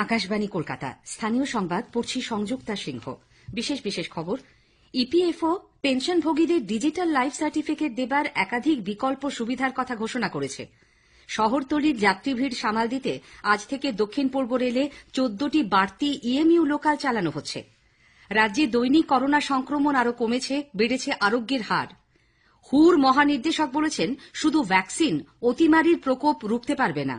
আকাশবাণী কলকাতা স্থানীয় সংবাদ পড়ছি সংযুক্তা সিংহ। বিশেষ খবর, ইপিএফও পেনশনভোগীদের ডিজিটাল লাইফ সার্টিফিকেট দেবার একাধিক বিকল্প সুবিধার কথা ঘোষণা করেছে। শহরতলির যাত্রী ভিড় সামাল দিতে আজ থেকে দক্ষিণ পূর্ব রেলে 14টি বাড়তি ইএমইউ লোকাল চালানো হচ্ছে। রাজ্যে দৈনিক করোনা সংক্রমণ আরও কমেছে, বেড়েছে আরোগ্যের হার। হুর মহানির্দেশক বলেছেন, শুধু ভ্যাকসিন অতিমারির প্রকোপ রুখতে পারবে না।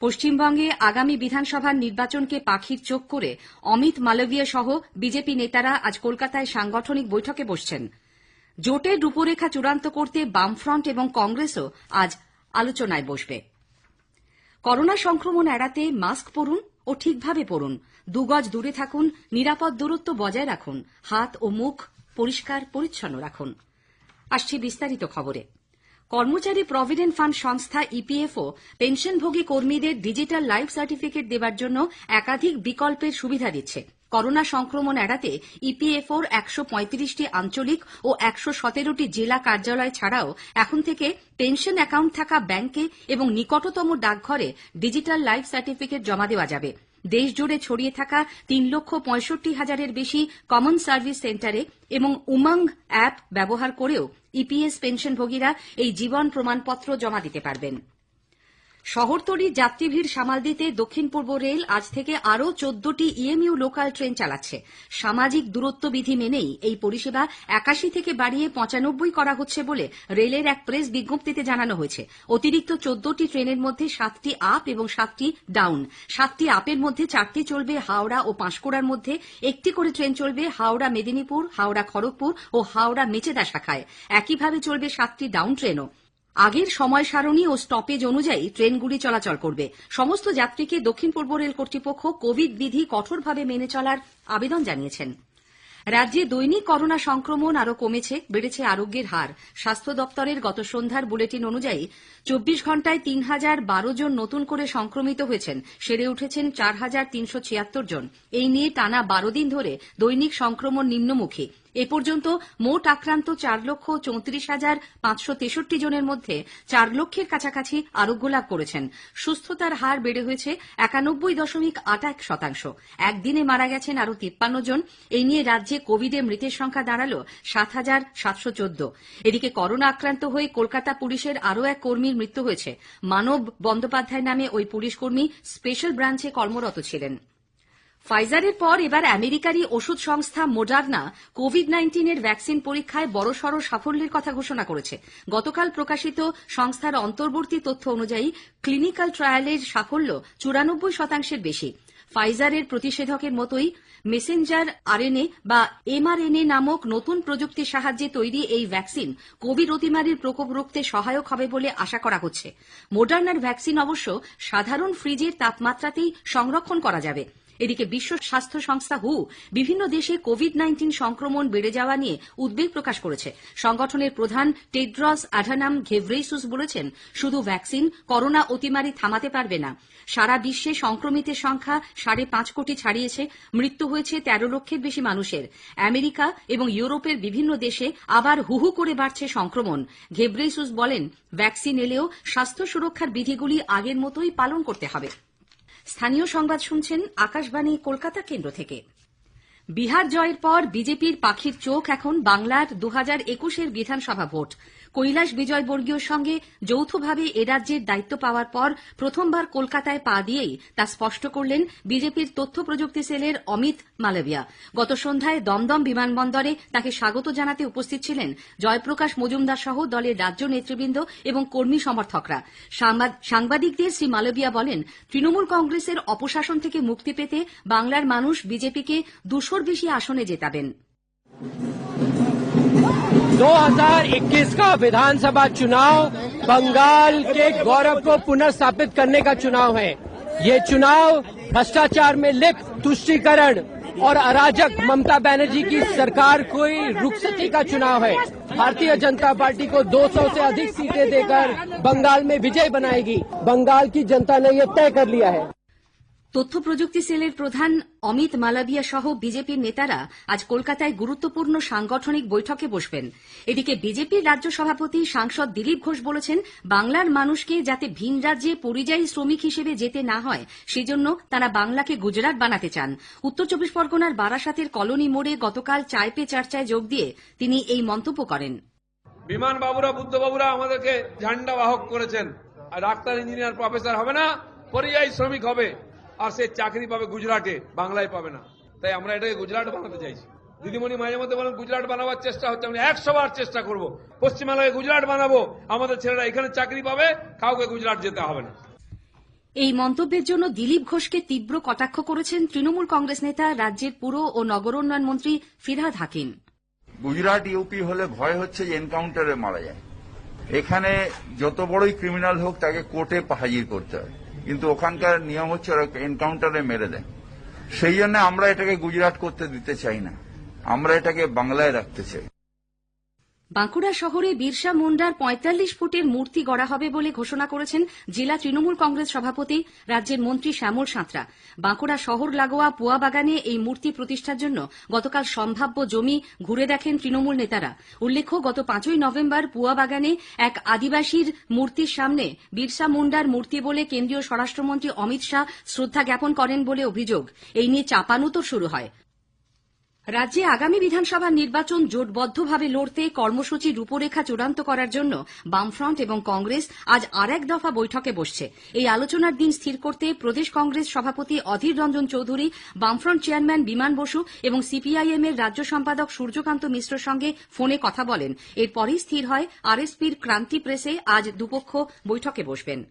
পশ্চিমবঙ্গে আগামী বিধানসভার নির্বাচনকে পাখির চোখ করে অমিত মালভিয়া সহ বিজেপি নেতারা আজ কলকাতায় সাংগঠনিক বৈঠকে বসছেন। জোটের রূপরেখা চূড়ান্ত করতে বামফ্রন্ট এবং কংগ্রেসও আজ আলোচনায় বসবে। করোনা সংক্রমণ এড়াতে মাস্ক পরুন ও ঠিকভাবে পরুন, 2 গজ দূরে থাকুন, নিরাপদ দূরত্ব বজায় রাখুন, হাত ও মুখ পরিষ্কার পরিচ্ছন্ন রাখুন। আসছি বিস্তারিত খবরে। কর্মচারী প্রভিডেন্ট ফান্ড সংস্থা ইপিএফও পেনশনভোগী কর্মীদের ডিজিটাল লাইফ সার্টিফিকেট দেবার জন্য একাধিক বিকল্পের সুবিধা দিচ্ছে। করোনা সংক্রমণ এড়াতে ইপিএফওর 135টি আঞ্চলিক ও 117টি জেলা কার্যালয় ছাড়াও এখন থেকে পেনশন অ্যাকাউন্ট থাকা ব্যাংকে এবং নিকটতম ডাকঘরে ডিজিটাল লাইফ সার্টিফিকেট জমা দেওয়া যাবে। দেশজুড়ে ছড়িয়ে থাকা 3,65,000-এর বেশি কমন সার্ভিস সেন্টারে এবং উমঙ্গ অ্যাপ ব্যবহার করেও ইপিএস পেনশনভোগীরা এই জীবন প্রমাণপত্র জমা দিতে পারবেন। শহরতলির যাত্রী ভিড় সামাল দিতে দক্ষিণ পূর্ব রেল আজ থেকে আরও 14টি ইএমইউ লোকাল ট্রেন চালাচ্ছে। সামাজিক দূরত্ব বিধি মেনেই এই পরিষেবা 81 থেকে বাড়িয়ে 95 করা হচ্ছে বলে রেলের এক প্রেস বিজ্ঞপ্তিতে জানানো হয়েছে। অতিরিক্ত 14টি ট্রেনের মধ্যে 7টি আপ এবং 7টি ডাউন। 7টি আপের মধ্যে 4টি চলবে হাওড়া ও পাঁশকুড়ার মধ্যে, 1টি করে ট্রেন চলবে হাওড়া মেদিনীপুর, হাওড়া খড়গপুর ও হাওড়া মেচেদা শাখায়। একইভাবে চলবে 7টি ডাউন ট্রেনও। আগের সময় সারণী ও স্টপেজ অনুযায়ী ট্রেনগুলি চলাচল করবে। সমস্ত যাত্রীকে দক্ষিণ পূর্ব রেল কর্তৃপক্ষ কোভিড বিধি কঠোরভাবে মেনে চলার আবেদন জানিয়েছেন। রাজ্যে দৈনিক করোনা সংক্রমণ আরও কমেছে, বেড়েছে আরোগ্যের হার। স্বাস্থ্য দপ্তরের গত সন্ধ্যার বুলেটিন অনুযায়ী 24 ঘণ্টায় 3012 জন নতুন করে সংক্রমিত হয়েছেন, সেরে উঠেছেন 4376 জন। এই নিয়ে টানা 12 দিন ধরে দৈনিক সংক্রমণ নিম্নমুখী। এ পর্যন্ত মোট আক্রান্ত 4,34,563 জনের মধ্যে 4 লক্ষের কাছাকাছি আরোগ্য লাভ করেছেন। সুস্থতার হার বেড়ে হয়েছে 91.81%। একদিনে মারা গেছেন আরও 53 জন। এই নিয়ে রাজ্যে কোভিডে মৃতের সংখ্যা দাঁড়াল 7,714। এদিকে করোনা আক্রান্ত হয়ে কলকাতা পুলিশের আরও এক কর্মীর মৃত্যু হয়েছে। মানব বন্দ্যোপাধ্যায় নামে ওই পুলিশ কর্মী স্পেশাল ব্রাঞ্চে কর্মরত ছিলেন। ফাইজারের পর এবার আমেরিকারই ওষুধ সংস্থা মোডার্না কোভিড-19 ভ্যাকসিন পরীক্ষায় বড়সড় সাফল্যের কথা ঘোষণা করেছে। গতকাল প্রকাশিত সংস্থার অন্তর্বর্তী তথ্য অনুযায়ী ক্লিনিক্যাল ট্রায়ালের সাফল্য 94% বেশি। ফাইজারের প্রতিষেধকের মতোই মেসেঞ্জার আরএনএ বা এমআরএনএ নামক নতুন প্রযুক্তির সাহায্যে তৈরি এই ভ্যাকসিন কোভিড অতিমারির প্রকোপ রুখতে সহায়ক হবে বলে আশা করা হচ্ছে। মোডার্নার ভ্যাকসিন অবশ্য সাধারণ ফ্রিজের তাপমাত্রাতেই সংরক্ষণ করা যাবে। এদিকে বিশ্ব স্বাস্থ্য সংস্থা হু বিভিন্ন দেশে কোভিড-19 সংক্রমণ বেড়ে যাওয়া নিয়ে উদ্বেগ প্রকাশ করেছে। সংগঠনের প্রধান টেড্রস অ্যাডানাম ঘেব্রেইসুস বলেছেন, শুধু ভ্যাকসিন করোনা অতিমারি থামাতে পারবে না। সারা বিশ্বে সংক্রমিতের সংখ্যা 5.5 কোটি ছাড়িয়েছে, মৃত্যু হয়েছে 13 লক্ষের বেশি মানুষের। আমেরিকা এবং ইউরোপের বিভিন্ন দেশে আবার হুহু করে বাড়ছে সংক্রমণ। ঘেব্রেইসুস বলেন, ভ্যাকসিন এলেও স্বাস্থ্য সুরক্ষার বিধিগুলি আগের মতোই পালন করতে হবে। স্থানীয় সংবাদ শুনছেন আকাশবাণী কলকাতা কেন্দ্র থেকে। বিহার জয়ের পর বিজেপির পাখির চোখ এখন বাংলার 2021-এর বিধানসভা ভোট। কৈলাস বিজয়বর্গীয়র সঙ্গে যৌথভাবে এ রাজ্যের দায়িত্ব পাওয়ার পর প্রথমবার কলকাতায় পা দিয়েই তা স্পষ্ট করলেন বিজেপির তথ্য প্রযুক্তি সেলের অমিত মালভিয়া। গত সন্ধ্যায় দমদম বিমানবন্দরে তাকে স্বাগত জানাতে উপস্থিত ছিলেন জয়প্রকাশ মজুমদার সহ দলের রাজ্য নেতৃবৃন্দ এবং কর্মী সমর্থকরা। সাংবাদিকদের শ্রী মালভিয়া বলেন, তৃণমূল কংগ্রেসের অপশাসন থেকে মুক্তি পেতে বাংলার মানুষ বিজেপিকে 200-র বেশি আসনে জেতাবেন। 2021 का विधानसभा चुनाव बंगाल के गौरव को पुनर्स्थापित करने का चुनाव है। ये चुनाव भ्रष्टाचार में लिप्त तुष्टीकरण और अराजक ममता बनर्जी की सरकार को रुखसती का चुनाव है। भारतीय जनता पार्टी को 200 से अधिक सीटें देकर बंगाल में विजय बनाएगी। बंगाल की जनता ने ये तय कर लिया है। তথ্য প্রযুক্তি সেলের প্রধান অমিত মালাভিয়া সহ বিজেপির নেতারা আজ কলকাতায় গুরুত্বপূর্ণ সাংগঠনিক বৈঠকে বসবেন। এদিকে বিজেপির রাজ্য সভাপতি সাংসদ দিলীপ ঘোষ বলেছেন, বাংলার মানুষকে যাতে ভিন রাজ্যে পরিযায়ী শ্রমিক হিসেবে যেতে না হয় সেজন্য তারা বাংলাকে গুজরাট বানাতে চান। উত্তর 24 পরগনার বারাসাতের কলোনি মোড়ে গতকাল চায় পে চর্চায় যোগ দিয়ে তিনি এই মন্তব্য করেন। বিমান বাবুরা, বুদ্ধ বাবুরা আমাদেরকে ঝান্ডা বাহক করেছেন, আর ডাক্তার, ইঞ্জিনিয়ার, প্রফেসর হবে না, পরিযায়ী শ্রমিক হবে, আর সে চাকরি পাবে গুজরাটে, বাংলায় পাবে না। তাই আমরা এটাকে গুজরাট বানাতে চাইছি। দিদিমণি মাঝে মধ্যে বলেন গুজরাট বানাবার চেষ্টা হচ্ছে, আমরা 100 বার চেষ্টা করব, পশ্চিমবাংলাকে গুজরাট বানাবো, আমাদের ছেলেরা এখানে চাকরি পাবে, কাউকে গুজরাট যেতে হবে না। এই মন্তব্যের জন্য দিলীপ ঘোষকে তীব্র কটাক্ষ করেছেন তৃণমূল কংগ্রেস নেতা, রাজ্যের পুর ও নগর উন্নয়ন মন্ত্রী ফিরহাদ হাকিম। গুজরাট ইউপি হলে ভয় হচ্ছে যে এনকাউন্টারে মারা যায়। এখানে যত বড়ই ক্রিমিনাল হোক তাকে কোর্টে হাজির করতে হয়, কিন্তু ওখানকার নিয়ম হচ্ছে ওরা এনকাউন্টারে মেরে দেয়। সেই জন্য আমরা এটাকে গুজরাট করতে দিতে চাই না, আমরা এটাকে বাংলায় রাখতে চাই। বাঁকুড়া শহরে বিরসা মুন্ডার 45 ফুটের মূর্তি গড়া হবে বলে ঘোষণা করেছেন জেলা তৃণমূল কংগ্রেস সভাপতি, রাজ্যের মন্ত্রী শ্যামল সাঁতরা। বাঁকুড়া শহর লাগোয়া পুয়া বাগানে এই মূর্তি প্রতিষ্ঠার জন্য গতকাল সম্ভাব্য জমি ঘুরে দেখেন তৃণমূল নেতারা। উল্লেখ্য, গত 5ই নভেম্বর পুয়া বাগানে এক আদিবাসীর মূর্তির সামনে বিরসা মুন্ডার মূর্তি বলে কেন্দ্রীয় স্বরাষ্ট্রমন্ত্রী অমিত শাহ শ্রদ্ধা জ্ঞাপন করেন বলে অভিযোগ। এই নিয়ে চাপানুতোর শুরু হয়। রাজ্যে আগামী বিধানসভা নির্বাচন জোটবদ্ধভাবে লড়তে কর্মসূচির রূপরেখা চূড়ান্ত করার জন্য বামফ্রন্ট এবং কংগ্রেস আজ আরেক দফা বৈঠকে বসছে। এই আলোচনার দিন স্থির করতে প্রদেশ কংগ্রেস সভাপতি অধীর রঞ্জন চৌধুরী, বামফ্রন্ট চেয়ারম্যান বিমান বসু এবং সিপিআইএম এর রাজ্য সম্পাদক সূর্যকান্ত মিশ্রর সঙ্গে ফোনে কথা বলেন। এরপরই স্থির হয় আরএসপির ক্রান্তি প্রেসে আজ দুপক্ষ বৈঠকে বসবেন।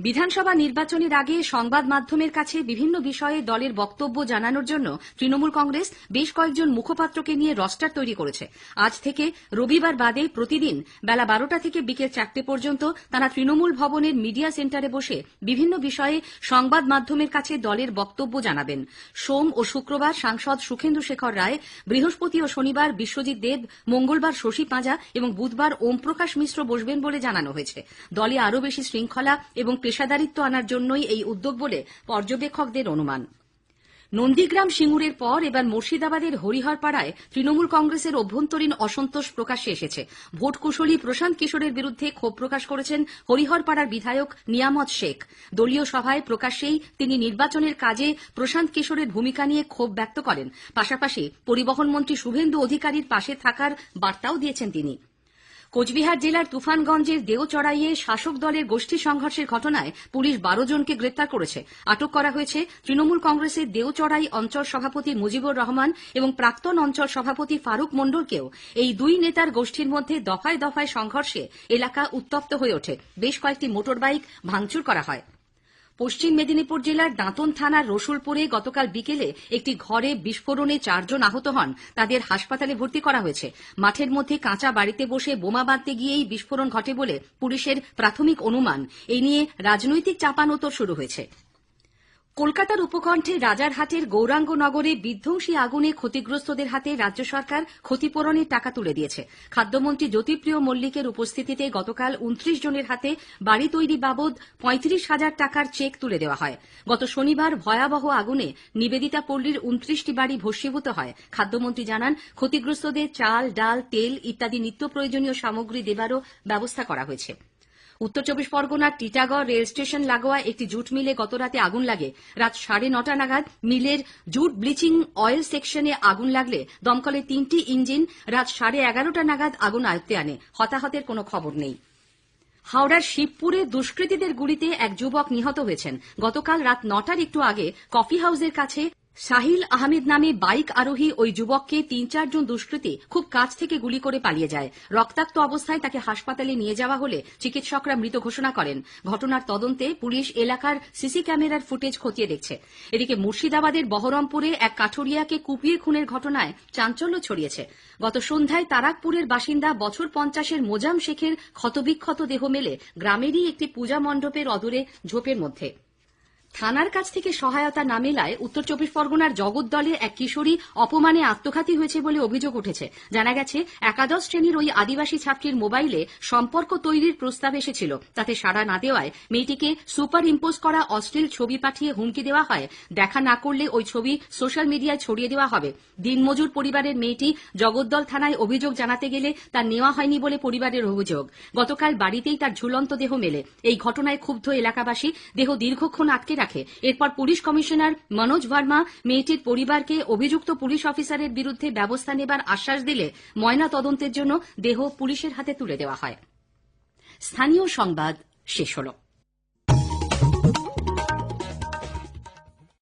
বিধানসভা নির্বাচনের আগে সংবাদ মাধ্যমের কাছে বিভিন্ন বিষয়ে দলের বক্তব্য জানানোর জন্য তৃণমূল কংগ্রেস বেশ কয়েকজন মুখপাত্রকে নিয়ে রস্টার তৈরি করেছে। আজ থেকে রবিবার বাদে প্রতিদিন বেলা 12টা থেকে বিকেল 4টে পর্যন্ত তারা তৃণমূল ভবনের মিডিয়া সেন্টারে বসে বিভিন্ন বিষয়ে সংবাদ মাধ্যমের কাছে দলের বক্তব্য জানাবেন। সোম ও শুক্রবার সাংসদ সুখেন্দু শেখর রায়, বৃহস্পতি ও শনিবার বিশ্বজিৎ দেব, মঙ্গলবার শশী পাঁজা এবং বুধবার ওমপ্রকাশ মিশ্র বসবেন বলে জানানো হয়েছে। দলে আরও বেশি শৃঙ্খলা এবং পেশাদারিত্ব আনার জন্যই এই উদ্যোগ বলে পর্যবেক্ষকদের অনুমান। নন্দীগ্রাম সিঙ্গুরের পর এবার মুর্শিদাবাদের হরিহরপাড়ায় তৃণমূল কংগ্রেসের অভ্যন্তরীণ অসন্তোষ প্রকাশ্যে এসেছে। ভোট কুশলী প্রশান্ত কিশোরের বিরুদ্ধে ক্ষোভ প্রকাশ করেছেন হরিহরপাড়ার বিধায়ক নিয়ামত শেখ। দলীয় সভায় প্রকাশ্যেই তিনি নির্বাচনের কাজে প্রশান্ত কিশোরের ভূমিকা নিয়ে ক্ষোভ ব্যক্ত করেন। পাশাপাশি পরিবহন মন্ত্রী শুভেন্দু অধিকারীর পাশে থাকার বার্তাও দিয়েছেন তিনি। কোচবিহার জেলার তুফানগঞ্জের দেওচড়াইয়ে শাসক দলের গোষ্ঠী সংঘর্ষের ঘটনায় পুলিশ 12 জনকে গ্রেপ্তার করেছে। আটক করা হয়েছে তৃণমূল কংগ্রেসের দেওচড়াই অঞ্চল সভাপতি মুজিবুর রহমান এবং প্রাক্তন অঞ্চল সভাপতি ফারুক মণ্ডলকেও। এই দুই নেতার গোষ্ঠীর মধ্যে দফায় দফায় সংঘর্ষে এলাকা উত্তপ্ত হয়ে ওঠে। বেশ কয়েকটি মোটরবাইক ভাঙচুর করা হয়। পশ্চিম মেদিনীপুর জেলার দাঁতন থানার রসুলপুরে গতকাল বিকেলে একটি ঘরে বিস্ফোরণে 4 জন আহত হন। তাদের হাসপাতালে ভর্তি করা হয়েছে। মাঠের মধ্যে কাঁচা বাড়িতে বসে বোমা বাঁধতে গিয়েই বিস্ফোরণ ঘটে বলে পুলিশের প্রাথমিক অনুমান। এই নিয়ে রাজনৈতিক চাপানোতর শুরু হয়েছে। কলকাতার উপকণ্ঠে রাজারহাটের গৌরাঙ্গনগরে বিধ্বংসী আগুনে ক্ষতিগ্রস্তদের হাতে রাজ্য সরকার ক্ষতিপূরণের টাকা তুলে দিয়েছে। খাদ্যমন্ত্রী জ্যোতিপ্রিয় মল্লিকের উপস্থিতিতে গতকাল 29 জনের হাতে বাড়ি তৈরি বাবদ 35,000 টাকার চেক তুলে দেওয়া হয়। গত শনিবার ভয়াবহ আগুনে নিবেদিতা পল্লীর 29টি বাড়ি ভস্মীভূত হয়। খাদ্যমন্ত্রী জানান, ক্ষতিগ্রস্তদের চাল, ডাল, তেল ইত্যাদি নিত্য প্রয়োজনীয় সামগ্রী দেবারও ব্যবস্থা করা হয়েছে। উত্তর 24 পরগনার টিটাগড় রেল স্টেশন লাগোয়া একটি জুট মিলে গতরাতে আগুন লাগে। রাত 9:30 নাগাদ মিলের জুট ব্লিচিং অয়েল সেকশনে আগুন লাগলে দমকলের 3টি ইঞ্জিন রাত 11:30 নাগাদ আগুন আয়ত্তে আনে। হতাহতের কোনো খবর নেই। হাওড়ার শিবপুরে দুষ্কৃতীদের গুলিতে এক যুবক নিহত হয়েছেন। গতকাল রাত 9টার একটু আগে কফি হাউসের কাছে সাহিল আহমেদ নামে বাইক আরোহী ওই যুবককে 3-4 জন দুষ্কৃতী খুব কাছ থেকে গুলি করে পালিয়ে যায়। রক্তাক্ত অবস্থায় তাকে হাসপাতালে নিয়ে যাওয়া হলে চিকিৎসকরা মৃত ঘোষণা করেন। ঘটনার তদন্তে পুলিশ এলাকার সিসি ক্যামেরার ফুটেজ খতিয়ে দেখছে। এদিকে মুর্শিদাবাদের বহরমপুরে এক কাঠুরিয়াকে কুপিয়ে খুনের ঘটনায় চাঞ্চল্য ছড়িয়েছে। গত সন্ধ্যায় তারাকপুরের বাসিন্দা বছর 50-এর মোজাম শেখের ক্ষতবিক্ষত দেহ মেলে গ্রামেরই একটি পূজা মণ্ডপের অদূরে ঝোপের মধ্যে। থানার কাছ থেকে সহায়তা না মেলায় উত্তর চব্বিশ পরগনার জগদ্দলে এক কিশোরী অপমানে আত্মঘাতী হয়েছে বলে অভিযোগ উঠেছে। জানা গেছে, একাদশ শ্রেণীর ওই আদিবাসী ছাত্রীর মোবাইলে সম্পর্ক তৈরির প্রস্তাব এসেছিল। তাতে সাড়া না দেওয়ায় মেয়েটিকে সুপার ইম্পোজ করা অশ্লীল ছবি পাঠিয়ে হুমকি দেওয়া হয়, দেখা না করলে ওই ছবি সোশ্যাল মিডিয়ায় ছড়িয়ে দেওয়া হবে। দিনমজুর পরিবারের মেয়েটি জগদ্দল থানায় অভিযোগ জানাতে গেলে তা নেওয়া হয়নি বলে পরিবারের অভিযোগ। গতকাল বাড়িতেই তার ঝুলন্ত দেহ মেলে। এই ঘটনায় ক্ষুব্ধ এলাকাবাসী দেহ দীর্ঘক্ষণ আটকে রাখে। এরপর পুলিশ কমিশনার মনোজ ভার্মা মেয়েটির পরিবারকে অভিযুক্ত পুলিশ অফিসারের বিরুদ্ধে ব্যবস্থা নেবার আশ্বাস দিলে ময়না তদন্তের জন্য দেহ পুলিশের হাতে তুলে দেওয়া হয়। স্থানীয় সংবাদ শেষ হলো।